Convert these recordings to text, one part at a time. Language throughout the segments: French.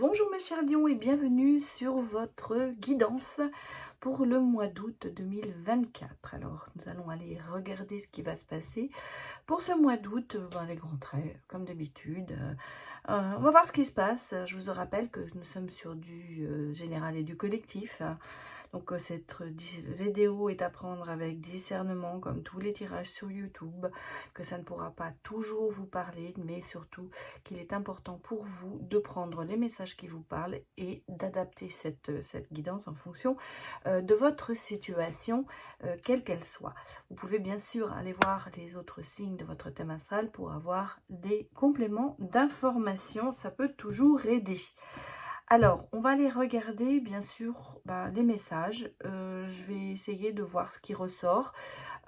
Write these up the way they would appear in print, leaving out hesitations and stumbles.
Bonjour mes chers lions et bienvenue sur votre guidance pour le mois d'août 2024. Alors nous allons aller regarder ce qui va se passer pour ce mois d'août, les grands traits comme d'habitude. On va voir ce qui se passe. Je vous rappelle que nous sommes sur du général et du collectif. Donc cette vidéo est à prendre avec discernement comme tous les tirages sur YouTube, que ça ne pourra pas toujours vous parler, mais surtout qu'il est important pour vous de prendre les messages qui vous parlent et d'adapter cette guidance en fonction de votre situation, quelle qu'elle soit. Vous pouvez bien sûr aller voir les autres signes de votre thème astral pour avoir des compléments d'informations, ça peut toujours aider. Alors, on va aller regarder, bien sûr, les messages. Je vais essayer de voir ce qui ressort.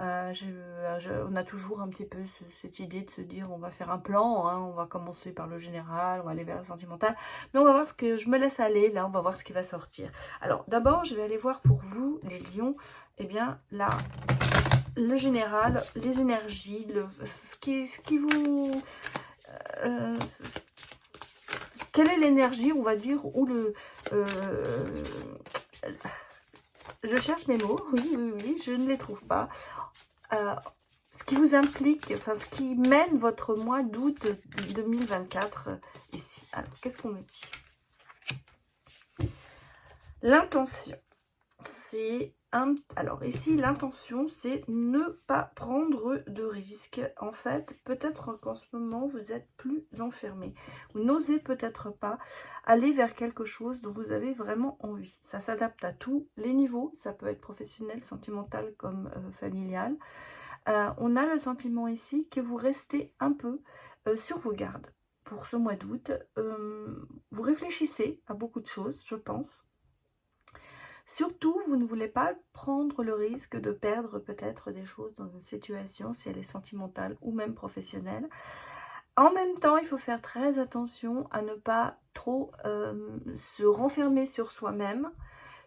On a toujours un petit peu cette idée de se dire, on va faire un plan, hein, on va commencer par le général, on va aller vers le sentimental. Mais on va voir ce que je me laisse aller, là, on va voir ce qui va sortir. Alors, d'abord, je vais aller voir pour vous, les lions, eh bien, là, le général, les énergies, ce qui vous... quelle est l'énergie, on va dire, ou le... je cherche mes mots, oui, je ne les trouve pas. Ce qui vous implique, enfin, ce qui mène votre mois d'août 2024 ici. Alors, qu'est-ce qu'on me dit? L'intention, c'est... Alors ici, l'intention, c'est ne pas prendre de risques. En fait, peut-être qu'en ce moment, vous êtes plus enfermé. Vous n'osez peut-être pas aller vers quelque chose dont vous avez vraiment envie. Ça s'adapte à tous les niveaux. Ça peut être professionnel, sentimental comme familial. On a le sentiment ici que vous restez un peu sur vos gardes pour ce mois d'août. Vous réfléchissez à beaucoup de choses, je pense. Surtout, vous ne voulez pas prendre le risque de perdre peut-être des choses dans une situation, si elle est sentimentale ou même professionnelle. En même temps, il faut faire très attention à ne pas trop se renfermer sur soi-même.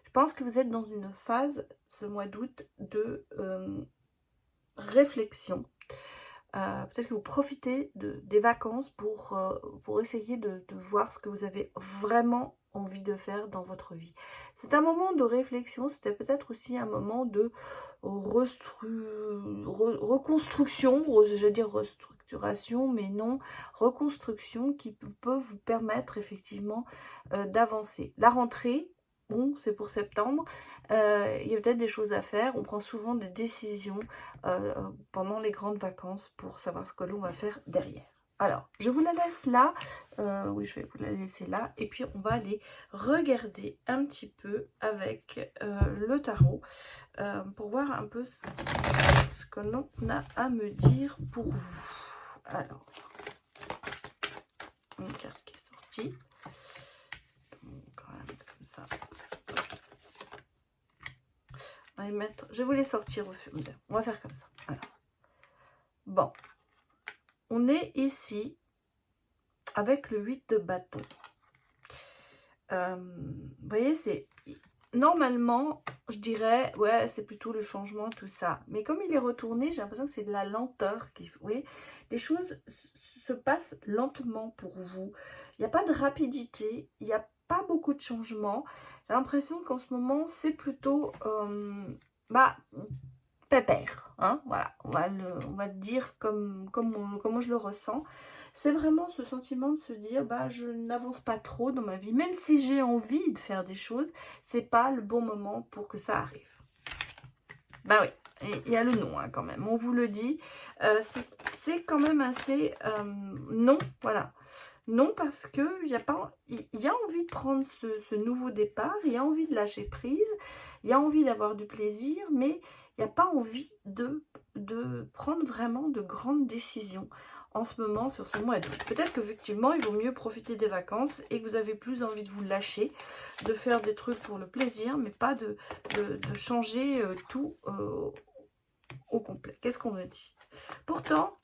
Je pense que vous êtes dans une phase, ce mois d'août, de réflexion. Peut-être que vous profitez des vacances pour essayer de voir ce que vous avez vraiment envie de faire dans votre vie. C'est un moment de réflexion, c'était peut-être aussi un moment de reconstruction, j'allais dire restructuration, mais non, reconstruction qui peut vous permettre effectivement d'avancer. La rentrée, bon, c'est pour septembre, il y a peut-être des choses à faire, on prend souvent des décisions pendant les grandes vacances pour savoir ce que l'on va faire derrière. Alors, je vous la laisse là, oui, je vais vous la laisser là, et puis on va aller regarder un petit peu avec le tarot pour voir un peu ce que l'on a à me dire pour vous. Alors, une carte qui est sortie, donc, on va mettre comme ça. Je vais vous les sortir au fur et à mesure. On va faire comme ça. Alors. Bon. On est ici avec le 8 de bâton. Vous voyez, c'est... Normalement, je dirais, ouais, c'est plutôt le changement, tout ça. Mais comme il est retourné, j'ai l'impression que c'est de la lenteur. Vous voyez, les choses se passent lentement pour vous. Il n'y a pas de rapidité, il n'y a pas beaucoup de changements. J'ai l'impression qu'en ce moment, c'est plutôt... pépère, hein, voilà, on va le dire comme je le ressens. C'est vraiment ce sentiment de se dire, je n'avance pas trop dans ma vie, même si j'ai envie de faire des choses, c'est pas le bon moment pour que ça arrive. Oui, il y a le non, hein, quand même, on vous le dit, c'est quand même assez non, voilà. Non, parce que il y a envie de prendre ce nouveau départ, il y a envie de lâcher prise, il y a envie d'avoir du plaisir, mais il n'y a pas envie de prendre vraiment de grandes décisions en ce moment sur ce mois d'août. Peut-être qu'effectivement, il vaut mieux profiter des vacances et que vous avez plus envie de vous lâcher, de faire des trucs pour le plaisir, mais pas de changer tout au complet. Qu'est-ce qu'on me dit? Pourtant,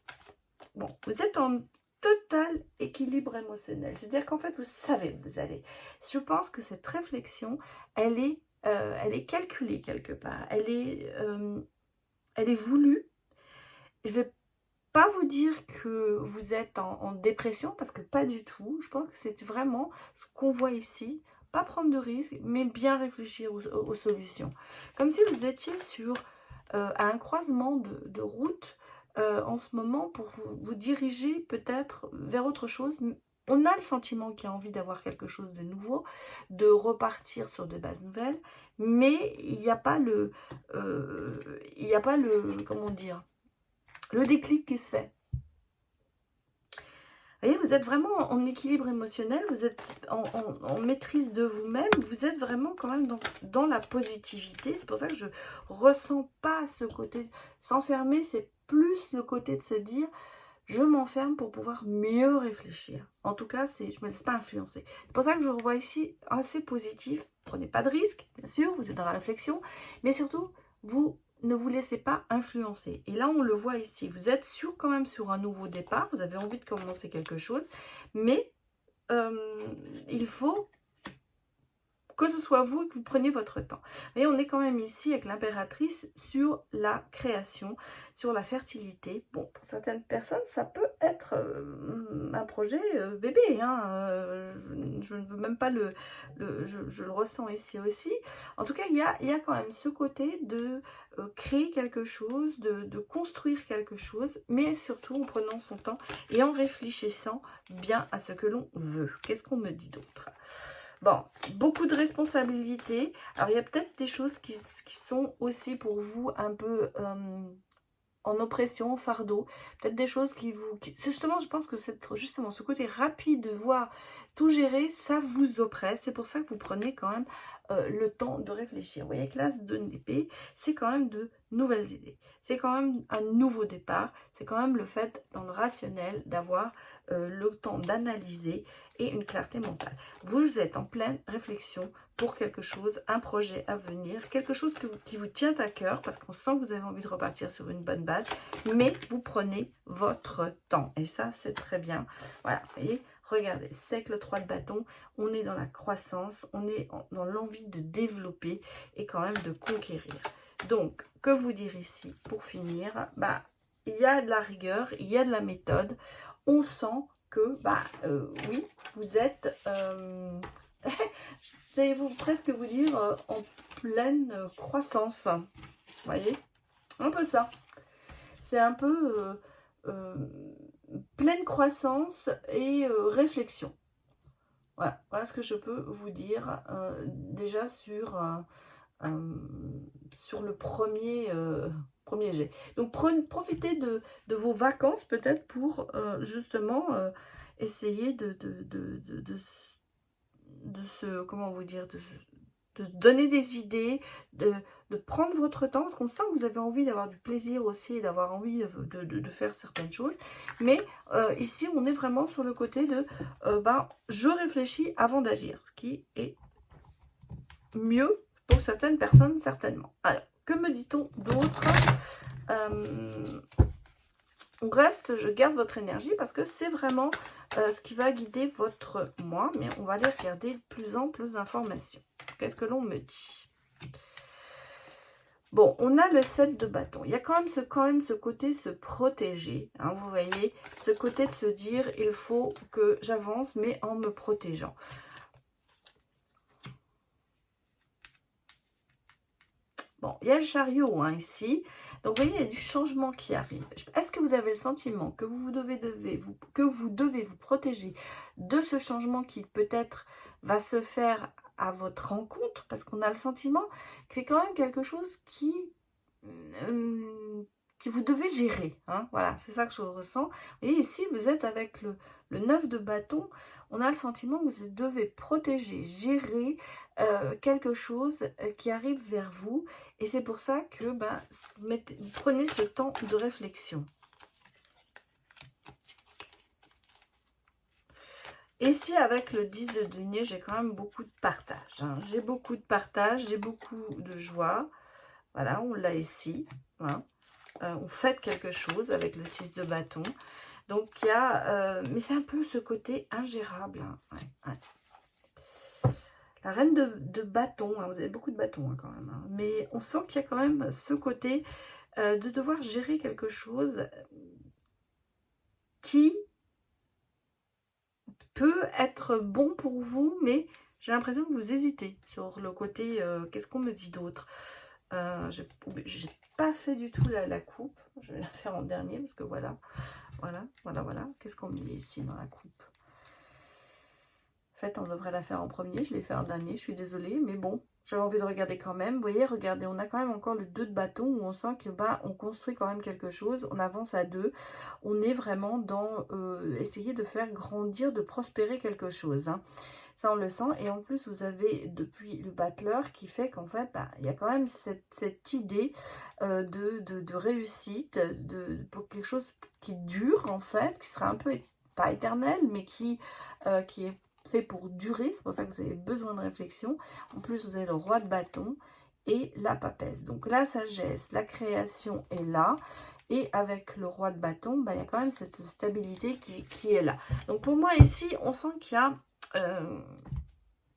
bon, vous êtes en total équilibre émotionnel. C'est-à-dire qu'en fait, vous savez où vous allez. Je pense que cette réflexion, elle est calculée quelque part. Elle est voulue. Je vais pas vous dire que vous êtes en dépression, parce que pas du tout. Je pense que c'est vraiment ce qu'on voit ici. Pas prendre de risques, mais bien réfléchir aux solutions. Comme si vous étiez sur à un croisement de route en ce moment pour vous diriger peut-être vers autre chose. On a le sentiment qu'il y a envie d'avoir quelque chose de nouveau, de repartir sur de bases nouvelles, mais il n'y a pas le, comment dire, le déclic qui se fait. Vous voyez, vous êtes vraiment en équilibre émotionnel, vous êtes en maîtrise de vous-même, vous êtes vraiment quand même dans la positivité. C'est pour ça que je ressens pas ce côté s'enfermer, c'est plus le côté de se dire je m'enferme pour pouvoir mieux réfléchir. En tout cas, je ne me laisse pas influencer. C'est pour ça que je revois ici assez positif. Prenez pas de risques, bien sûr, vous êtes dans la réflexion, mais surtout, vous ne vous laissez pas influencer. Et là, on le voit ici. Vous êtes quand même sur un nouveau départ. Vous avez envie de commencer quelque chose. Mais il faut que ce soit vous et que vous preniez votre temps. Et on est quand même ici avec l'impératrice sur la création, sur la fertilité. Bon, pour certaines personnes, ça peut être un projet bébé. Hein, je ne veux même pas je le ressens ici aussi. En tout cas, il y a quand même ce côté de créer quelque chose, de construire quelque chose, mais surtout en prenant son temps et en réfléchissant bien à ce que l'on veut. Qu'est-ce qu'on me dit d'autre ? Bon, beaucoup de responsabilités. Alors, il y a peut-être des choses qui sont aussi pour vous un peu en oppression, fardeau. Peut-être des choses justement, je pense que c'est justement ce côté rapide de voir tout gérer, ça vous oppresse. C'est pour ça que vous prenez quand même le temps de réfléchir. Vous voyez que l'as de l'épée, c'est quand même de nouvelles idées. C'est quand même un nouveau départ. C'est quand même le fait, dans le rationnel, d'avoir le temps d'analyser et une clarté mentale. Vous êtes en pleine réflexion pour quelque chose, un projet à venir, quelque chose qui vous tient à cœur, parce qu'on sent que vous avez envie de repartir sur une bonne base, mais vous prenez votre temps. Et ça, c'est très bien. Voilà, vous voyez, regardez, c'est avec le 3 de bâton, on est dans la croissance, on est dans l'envie de développer et quand même de conquérir. Donc, que vous dire ici, pour finir, bah, il y a de la rigueur, il y a de la méthode, on sent que, oui, vous êtes, j'allais presque vous dire, en pleine croissance. Vous voyez, un peu ça. C'est un peu pleine croissance et réflexion. Voilà, voilà ce que je peux vous dire déjà sur le premier jet. Donc profitez de vos vacances peut-être pour justement essayer de comment vous dire, de donner des idées, de prendre votre temps, parce qu'on sent que vous avez envie d'avoir du plaisir aussi, d'avoir envie de faire certaines choses. Mais ici, on est vraiment sur le côté de je réfléchis avant d'agir, ce qui est mieux pour certaines personnes, certainement. Alors, que me dit-on d'autre? On reste, je garde votre énergie parce que c'est vraiment ce qui va guider votre moi, mais on va aller regarder de plus en plus d'informations. Qu'est-ce que l'on me dit? Bon, on a le 7 de bâton. Il y a quand même ce côté se protéger. Hein, vous voyez, ce côté de se dire, il faut que j'avance, mais en me protégeant. Bon, il y a le chariot ici. Donc, vous voyez, il y a du changement qui arrive. Est-ce que vous avez le sentiment que vous devez vous protéger de ce changement qui peut-être va se faire à votre rencontre? Parce qu'on a le sentiment que c'est quand même quelque chose qui vous devez gérer. Hein, voilà, c'est ça que je ressens. Vous voyez, ici, vous êtes avec le 9 de bâton. On a le sentiment que vous devez protéger, gérer quelque chose qui arrive vers vous. Et c'est pour ça que prenez ce temps de réflexion. Et si avec le 10 de denier, j'ai quand même beaucoup de partage. Hein. J'ai beaucoup de partage, j'ai beaucoup de joie. Voilà, on l'a ici. Hein. On fait quelque chose avec le 6 de bâton. Donc, il y a... mais c'est un peu ce côté ingérable. Hein. Ouais, ouais. La reine de bâton. Hein. Vous avez beaucoup de bâtons quand même. Hein. Mais on sent qu'il y a quand même ce côté de devoir gérer quelque chose qui peut être bon pour vous, mais j'ai l'impression que vous hésitez sur le côté, qu'est-ce qu'on me dit d'autre? J'ai pas fait du tout la coupe, je vais la faire en dernier, parce que voilà, voilà. Qu'est-ce qu'on me dit ici dans la coupe? En fait, on devrait la faire en premier, je l'ai fait en dernier, je suis désolée, mais bon, j'avais envie de regarder quand même. Vous voyez, regardez, on a quand même encore le 2 de bâton, où on sent que bah, on construit quand même quelque chose, on avance à deux, on est vraiment dans essayer de faire grandir, de prospérer quelque chose, hein. Ça, on le sent. Et en plus, vous avez depuis le battleur qui fait qu'en fait, bah, il y a quand même cette idée de réussite, pour quelque chose qui dure, en fait, qui sera un peu, pas éternel, mais qui est fait pour durer. C'est pour ça que vous avez besoin de réflexion. En plus, vous avez le roi de bâton et la papesse. Donc, la sagesse, la création est là. Et avec le roi de bâton, bah, il y a quand même cette stabilité qui est là. Donc, pour moi, ici, on sent qu'il y a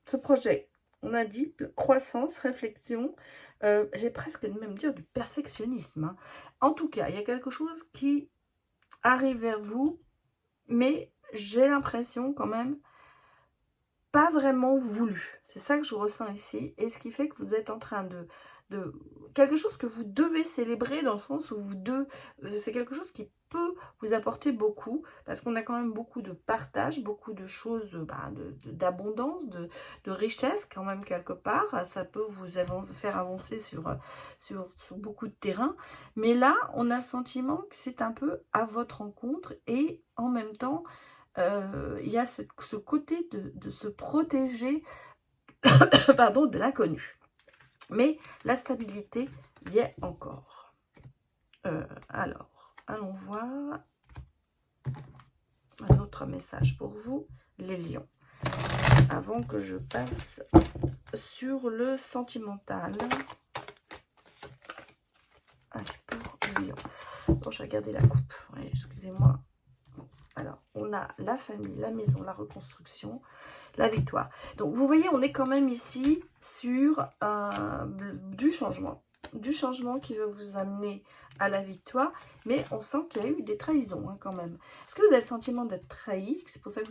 ce projet, on a dit croissance, réflexion, j'ai presque même dire du perfectionnisme, hein. En tout cas, il y a quelque chose qui arrive vers vous, mais j'ai l'impression quand même pas vraiment voulu. C'est ça que je ressens ici, et ce qui fait que vous êtes en train de quelque chose que vous devez célébrer, dans le sens où c'est quelque chose qui peut vous apporter beaucoup, parce qu'on a quand même beaucoup de partage, beaucoup de choses, d'abondance, de richesse quand même quelque part. Ça peut vous faire avancer sur beaucoup de terrain, mais là on a le sentiment que c'est un peu à votre rencontre, et en même temps il y a ce côté de se protéger pardon, de l'inconnu. Mais la stabilité y est encore. Alors, allons voir un autre message pour vous, les lions. Avant que je passe sur le sentimental. Allez, pour les lions. Bon, je vais regarder la coupe. Ouais, excusez-moi. Alors, on a la famille, la maison, la reconstruction, la victoire. Donc, vous voyez, on est quand même ici sur du changement qui va vous amener à la victoire, mais on sent qu'il y a eu des trahisons, hein, quand même. Est-ce que vous avez le sentiment d'être trahi? C'est pour ça que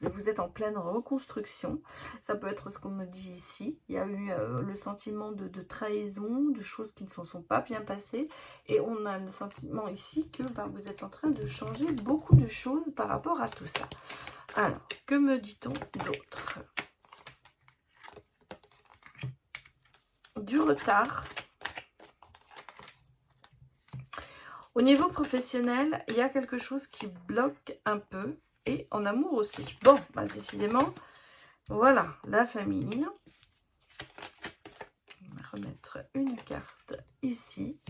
vous êtes en pleine reconstruction. Ça peut être ce qu'on me dit ici. Il y a eu le sentiment de trahison, de choses qui ne se sont pas bien passées, et on a le sentiment ici que vous êtes en train de changer beaucoup de choses par rapport à tout ça. Alors, que me dit-on d'autre? Du retard. Au niveau professionnel, il y a quelque chose qui bloque un peu, et en amour aussi. Bon, décidément, voilà, la famille. On va remettre une carte ici.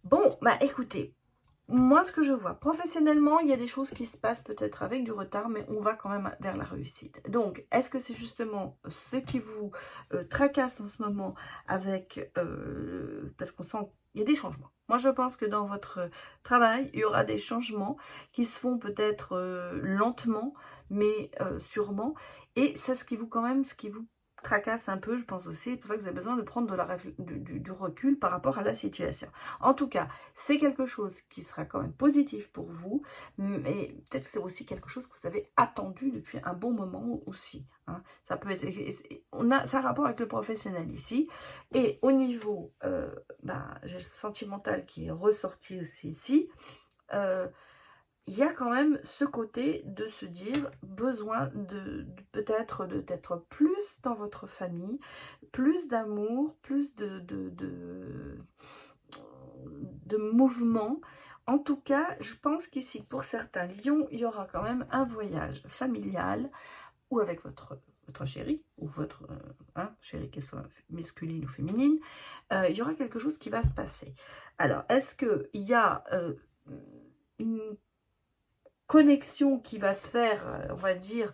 Bon, écoutez, moi, ce que je vois, professionnellement, il y a des choses qui se passent peut-être avec du retard, mais on va quand même vers la réussite. Donc, est-ce que c'est justement ce qui vous tracasse en ce moment avec... parce qu'on sent qu'il y a des changements. Moi, je pense que dans votre travail, il y aura des changements qui se font peut-être lentement, mais sûrement. Et c'est ce qui vous tracasse un peu, je pense aussi. C'est pour ça que vous avez besoin de prendre du recul par rapport à la situation. En tout cas, c'est quelque chose qui sera quand même positif pour vous, mais peut-être que c'est aussi quelque chose que vous avez attendu depuis un bon moment aussi, hein. Ça peut être, ça a rapport avec le professionnel ici, et au niveau j'ai le sentimental qui est ressorti aussi ici. Il y a quand même ce côté de se dire besoin peut-être d'être plus dans votre famille, plus d'amour, plus de mouvement. En tout cas, je pense qu'ici, pour certains lions, il y aura quand même un voyage familial, ou avec votre chérie, ou votre chérie, qu'elle soit masculine ou féminine. Il y aura quelque chose qui va se passer. Alors, est-ce qu'il y a une connexion qui va se faire, on va dire,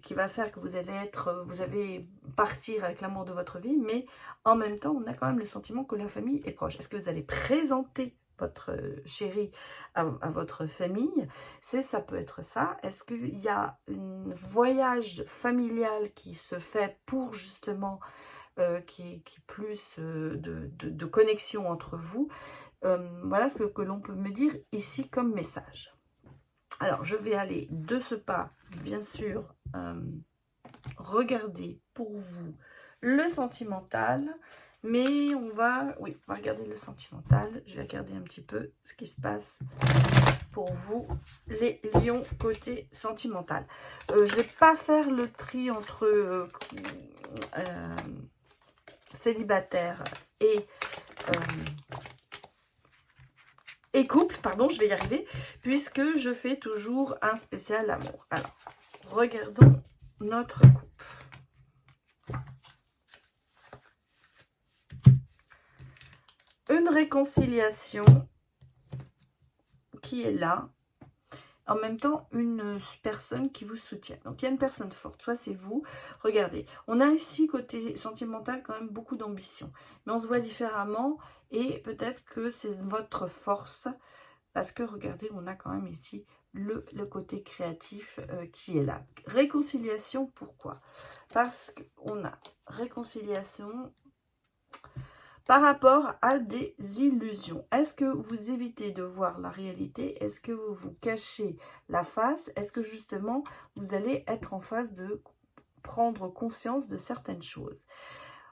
qui va faire que vous allez partir avec l'amour de votre vie, mais en même temps, on a quand même le sentiment que la famille est proche. Est-ce que vous allez présenter votre chéri à votre famille? Ça peut être ça. Est-ce qu'il y a un voyage familial qui se fait pour justement qui est plus de connexion entre vous. Voilà ce que l'on peut me dire ici comme message. Alors, je vais aller de ce pas, bien sûr, regarder pour vous le sentimental. Mais on va regarder le sentimental. Je vais regarder un petit peu ce qui se passe pour vous, les lions, côté sentimental. Je ne vais pas faire le tri entre célibataire et couple, pardon, je vais y arriver, puisque je fais toujours un spécial amour. Alors, regardons notre couple. Une réconciliation qui est là. En même temps, une personne qui vous soutient. Donc, il y a une personne forte. Soit c'est vous. Regardez, on a ici, côté sentimental, quand même beaucoup d'ambition. Mais on se voit différemment. Et peut-être que c'est votre force. Parce que, regardez, on a quand même ici le côté créatif qui est là. Réconciliation, pourquoi? Parce qu'on a réconciliation par rapport à des illusions. Est-ce que vous évitez de voir la réalité? Est-ce que vous vous cachez la face? Est-ce que justement, vous allez être en phase de prendre conscience de certaines choses?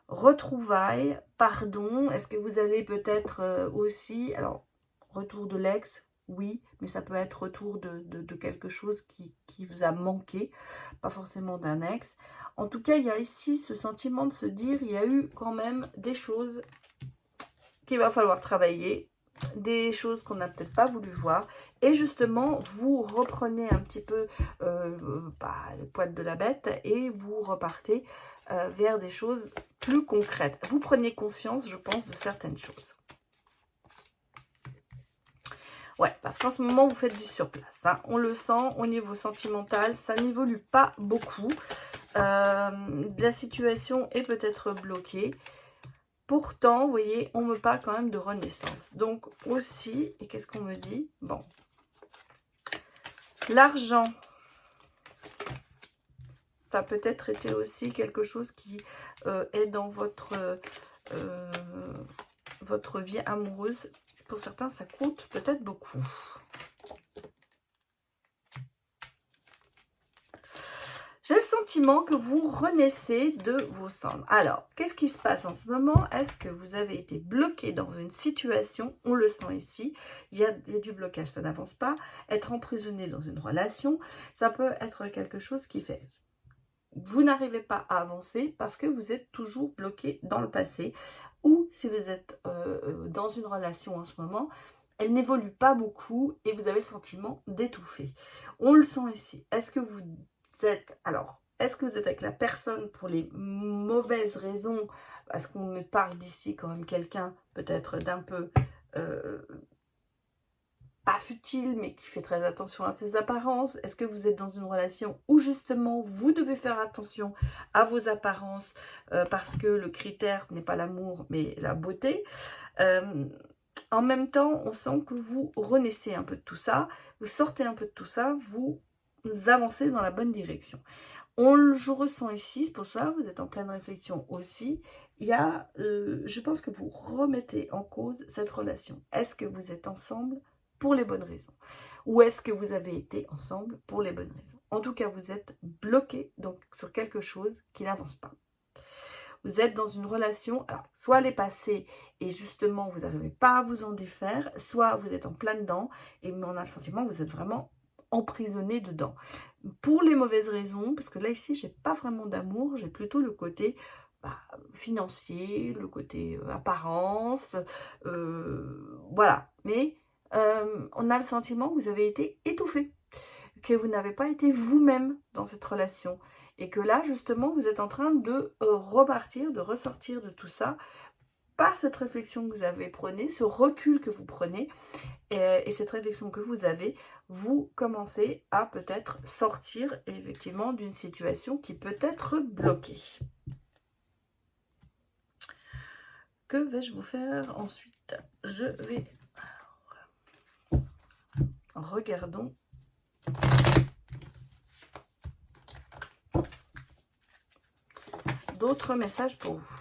Retrouvailles, pardon, est-ce que vous allez peut-être aussi... Alors, retour de l'ex, oui, mais ça peut être retour de quelque chose qui vous a manqué, pas forcément d'un ex. En tout cas, il y a ici ce sentiment de se dire, il y a eu quand même des choses qu'il va falloir travailler, des choses qu'on n'a peut-être pas voulu voir. Et justement, vous reprenez un petit peu le poil de la bête et vous repartez vers des choses plus concrètes. Vous prenez conscience, je pense, de certaines choses. Ouais, parce qu'en ce moment, vous faites du surplace. Hein. On le sent au niveau sentimental, ça n'évolue pas beaucoup. La situation est peut-être bloquée. Pourtant, vous voyez, on me parle quand même de renaissance. Donc aussi, et qu'est-ce qu'on me dit? Bon, l'argent, ça a peut-être été aussi quelque chose qui est dans votre vie amoureuse. Pour certains, ça coûte peut-être beaucoup. J'ai le sentiment que vous renaissez de vos cendres. Alors, qu'est-ce qui se passe en ce moment? Est-ce que vous avez été bloqué dans une situation? On le sent ici. Il y a du blocage, ça n'avance pas. Être emprisonné dans une relation, ça peut être quelque chose qui fait... Vous n'arrivez pas à avancer parce que vous êtes toujours bloqué dans le passé. Ou si vous êtes dans une relation en ce moment, elle n'évolue pas beaucoup et vous avez le sentiment d'étouffer. On le sent ici. Est-ce que vous êtes... Alors, est-ce que vous êtes avec la personne pour les mauvaises raisons? Parce qu'on me parle d'ici quand même quelqu'un peut-être d'un peu... pas futile, mais qui fait très attention à ses apparences. Est-ce que vous êtes dans une relation où justement vous devez faire attention à vos apparences parce que le critère n'est pas l'amour mais la beauté? En même temps, on sent que vous renaissez un peu de tout ça, vous sortez un peu de tout ça, vous avancez dans la bonne direction. Je ressens ici, c'est pour ça, vous êtes en pleine réflexion aussi. Il y a, je pense que vous remettez en cause cette relation. Est-ce que vous êtes ensemble pour les bonnes raisons? Ou est-ce que vous avez été ensemble pour les bonnes raisons? En tout cas, vous êtes bloqué donc, sur quelque chose qui n'avance pas. Vous êtes dans une relation, alors, soit elle est passée et justement vous n'arrivez pas à vous en défaire, soit vous êtes en plein dedans et on a le sentiment que vous êtes vraiment emprisonné dedans. Pour les mauvaises raisons, parce que là ici, j'ai pas vraiment d'amour, j'ai plutôt le côté financier, le côté apparence, voilà. Mais on a le sentiment que vous avez été étouffé, que vous n'avez pas été vous-même dans cette relation. Et que là, justement, vous êtes en train de repartir, de ressortir de tout ça par cette réflexion que vous avez prenée, ce recul que vous prenez et cette réflexion que vous avez, vous commencez à peut-être sortir effectivement d'une situation qui peut être bloquée. Que vais-je vous faire ensuite? Je vais... Regardons. D'autres messages pour vous.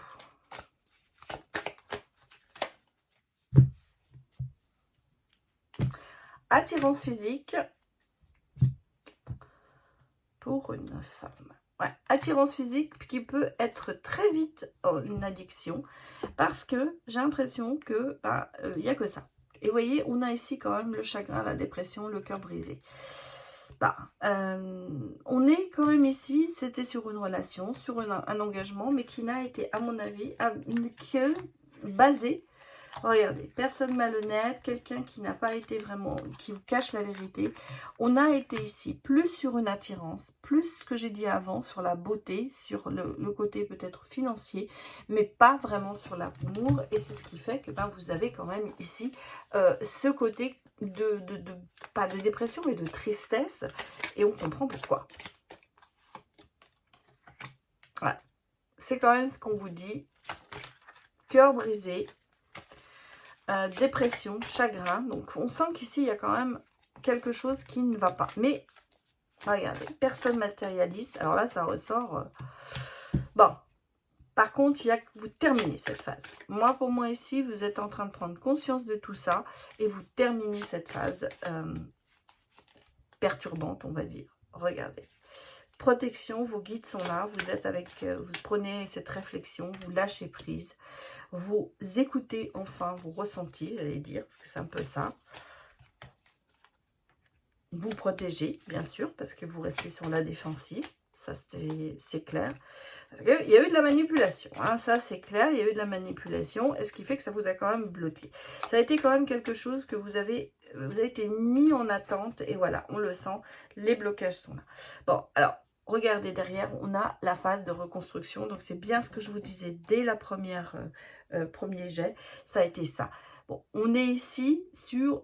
attirance physique pour une femme. Ouais, attirance physique qui peut être très vite une addiction parce que j'ai l'impression que y a que ça. Et vous voyez, on a ici quand même le chagrin, la dépression, le cœur brisé. On est quand même ici, c'était sur une relation, sur un engagement, mais qui n'a été, à mon avis, que basé. Regardez, personne malhonnête, quelqu'un qui n'a pas été vraiment, qui vous cache la vérité. On a été ici plus sur une attirance, plus ce que j'ai dit avant, sur la beauté, sur le côté peut-être financier, mais pas vraiment sur l'amour. Et c'est ce qui fait que vous avez quand même ici ce côté pas de dépression, mais de tristesse. Et on comprend pourquoi. Ouais. C'est quand même ce qu'on vous dit. Cœur brisé. Dépression, chagrin. Donc, on sent qu'ici, il y a quand même quelque chose qui ne va pas. Mais, regardez, personne matérialiste. Alors là, ça ressort. Bon. Par contre, il y a que vous terminez cette phase. Moi, pour moi, ici, vous êtes en train de prendre conscience de tout ça. Et vous terminez cette phase perturbante, on va dire. Regardez. Protection, vos guides sont là. Vous êtes avec... vous prenez cette réflexion. Vous lâchez prise. Vous écoutez enfin vos ressentis, j'allais dire, parce que c'est un peu ça. Vous protégez, bien sûr, parce que vous restez sur la défensive. Ça, c'est clair. Il y a eu de la manipulation, hein, ça c'est clair, il y a eu de la manipulation, et ce qui fait que ça vous a quand même bloqué. Ça a été quand même quelque chose que vous avez été mis en attente, et voilà, on le sent, les blocages sont là. Bon, alors, regardez derrière, on a la phase de reconstruction, donc c'est bien ce que je vous disais dès la premier jet, ça a été ça. Bon, on est ici sur...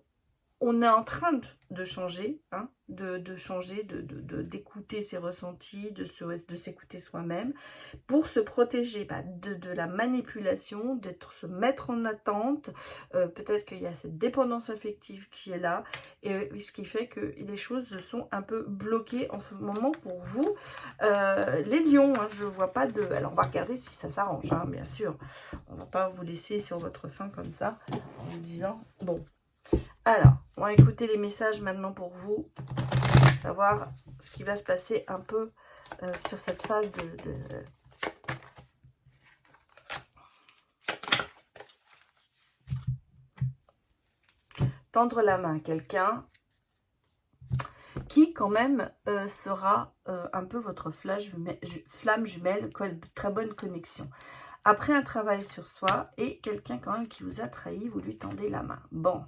On est en train de changer, hein, de changer, d'écouter ses ressentis, de s'écouter soi-même, pour se protéger de la manipulation, se mettre en attente. Peut-être qu'il y a cette dépendance affective qui est là, et ce qui fait que les choses sont un peu bloquées en ce moment pour vous. Les lions, hein, je ne vois pas de... Alors, on va regarder si ça s'arrange, hein, bien sûr. On ne va pas vous laisser sur votre faim comme ça, en vous disant... Bon. Alors, on va écouter les messages maintenant pour vous, savoir ce qui va se passer un peu sur cette phase de... Tendre la main à quelqu'un qui quand même sera un peu votre flamme jumelle, très bonne connexion. Après un travail sur soi et quelqu'un quand même qui vous a trahi, vous lui tendez la main. Bon,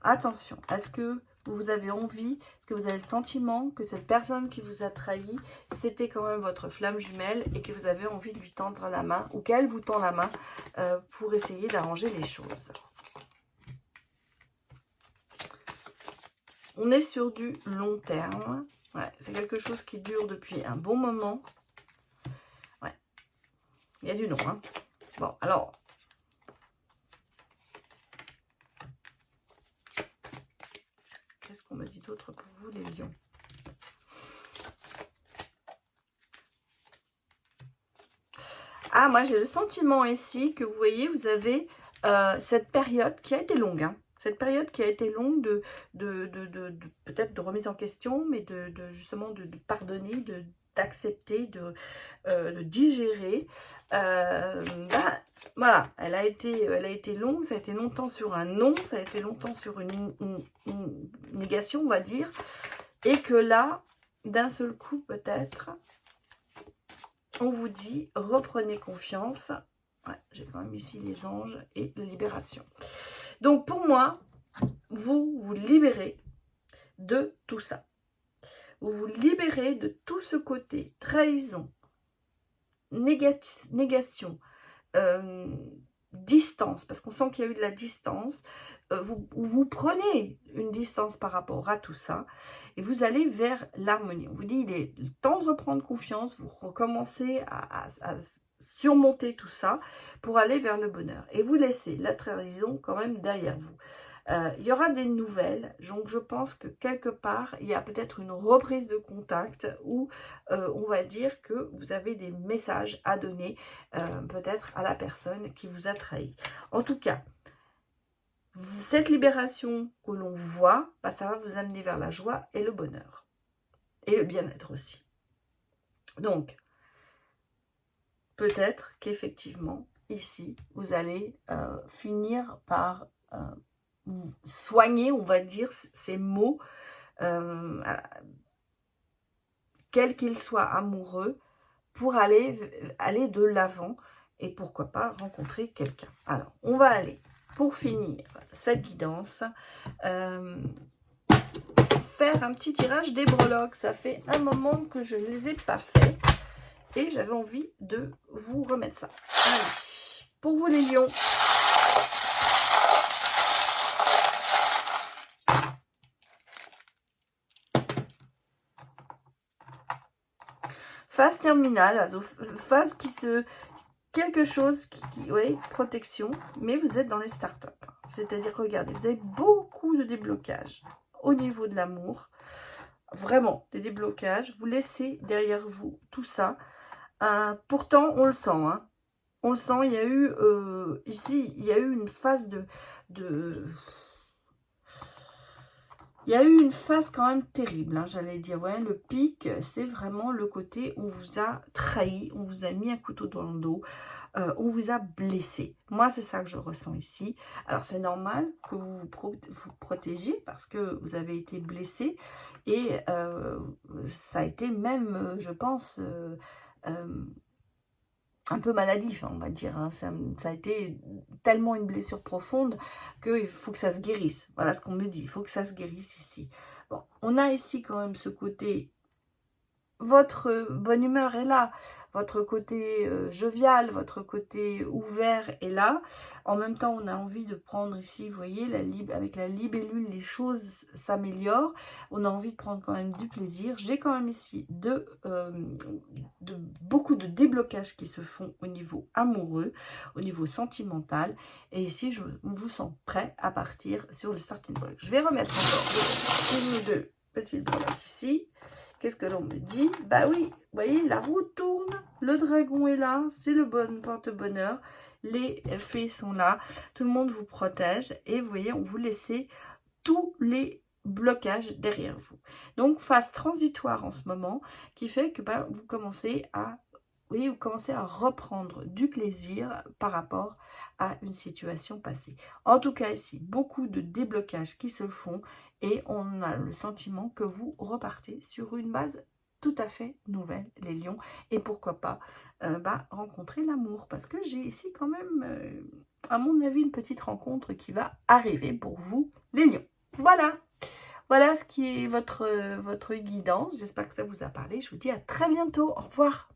attention, est-ce que vous avez envie, est-ce que vous avez le sentiment que cette personne qui vous a trahi, c'était quand même votre flamme jumelle et que vous avez envie de lui tendre la main ou qu'elle vous tend la main pour essayer d'arranger les choses? On est sur du long terme. Ouais, c'est quelque chose qui dure depuis un bon moment. Ouais. Il y a du nom, hein. Bon, alors. Qu'est-ce qu'on me dit d'autre pour vous, les lions? Ah, moi, j'ai le sentiment ici que vous voyez, vous avez cette période qui a été longue, hein. Cette période qui a été longue peut-être de remise en question, mais justement de pardonner, d'accepter, de digérer. Voilà, elle a été longue, ça a été longtemps sur un non, ça a été longtemps sur une négation, on va dire. Et que là, d'un seul coup, peut-être, on vous dit, reprenez confiance. Ouais, j'ai quand même ici les anges et la libération. Donc, pour moi, vous vous libérez de tout ça. Vous vous libérez de tout ce côté trahison, négation, distance, parce qu'on sent qu'il y a eu de la distance. Vous prenez une distance par rapport à tout ça et vous allez vers l'harmonie. On vous dit, il est temps de reprendre confiance, vous recommencez à surmonter tout ça pour aller vers le bonheur. Et vous laissez la trahison quand même derrière vous. Il y aura des nouvelles, donc je pense que quelque part, il y a peut-être une reprise de contact où on va dire que vous avez des messages à donner peut-être à la personne qui vous a trahi. En tout cas, Cette libération que l'on voit, bah, ça va vous amener vers la joie et le bonheur. Et le bien-être aussi. Donc, peut-être qu'effectivement, ici, vous allez finir par soigner, on va dire, ces mots, quels qu'ils soient amoureux, pour aller de l'avant et pourquoi pas rencontrer quelqu'un. Alors, on va aller, pour finir cette guidance, faire un petit tirage des breloques. Ça fait un moment que je ne les ai pas fait et j'avais envie de vous remettre ça. Allez, pour vous les lions, phase terminale, also phase qui se... quelque chose qui oui, protection, mais vous êtes dans les startups. C'est-à-dire, regardez, vous avez beaucoup de déblocages au niveau de l'amour. Vraiment, des déblocages. Vous laissez derrière vous tout ça. Pourtant, on le sent. Hein. On le sent, il y a eu, ici, il y a eu une phase il y a eu une phase quand même terrible, hein, j'allais dire. Ouais, le pic, c'est vraiment le côté où on vous a trahi, on vous a mis un couteau dans le dos, on vous a blessé. Moi, c'est ça que je ressens ici. Alors, c'est normal que vous vous protégiez parce que vous avez été blessé et ça a été même, je pense, un peu maladif, hein, on va dire. Hein. Ça a été tellement une blessure profonde qu'il faut que ça se guérisse. Voilà ce qu'on me dit, il faut que ça se guérisse ici. Bon, on a ici quand même ce côté... Votre bonne humeur est là, votre côté jovial, votre côté ouvert est là. En même temps, on a envie de prendre ici, vous voyez, avec la libellule, les choses s'améliorent. On a envie de prendre quand même du plaisir. J'ai quand même ici beaucoup de déblocages qui se font au niveau amoureux, au niveau sentimental. Et ici, je vous sens prêt à partir sur le starting block. Je vais remettre encore une ou deux petites blocs ici. Qu'est-ce que l'on me dit? Bah oui, vous voyez, la roue tourne, le dragon est là, c'est le bon porte-bonheur, les fées sont là, tout le monde vous protège et vous voyez, on vous laisse tous les blocages derrière vous. Donc, phase transitoire en ce moment qui fait que bah, vous commencez à... Oui, vous commencez à reprendre du plaisir par rapport à une situation passée. En tout cas, ici, beaucoup de déblocages qui se font et on a le sentiment que vous repartez sur une base tout à fait nouvelle, les lions. Et pourquoi pas rencontrer l'amour. Parce que j'ai ici quand même, à mon avis, une petite rencontre qui va arriver pour vous, les lions. Voilà. Voilà ce qui est votre guidance. J'espère que ça vous a parlé. Je vous dis à très bientôt. Au revoir.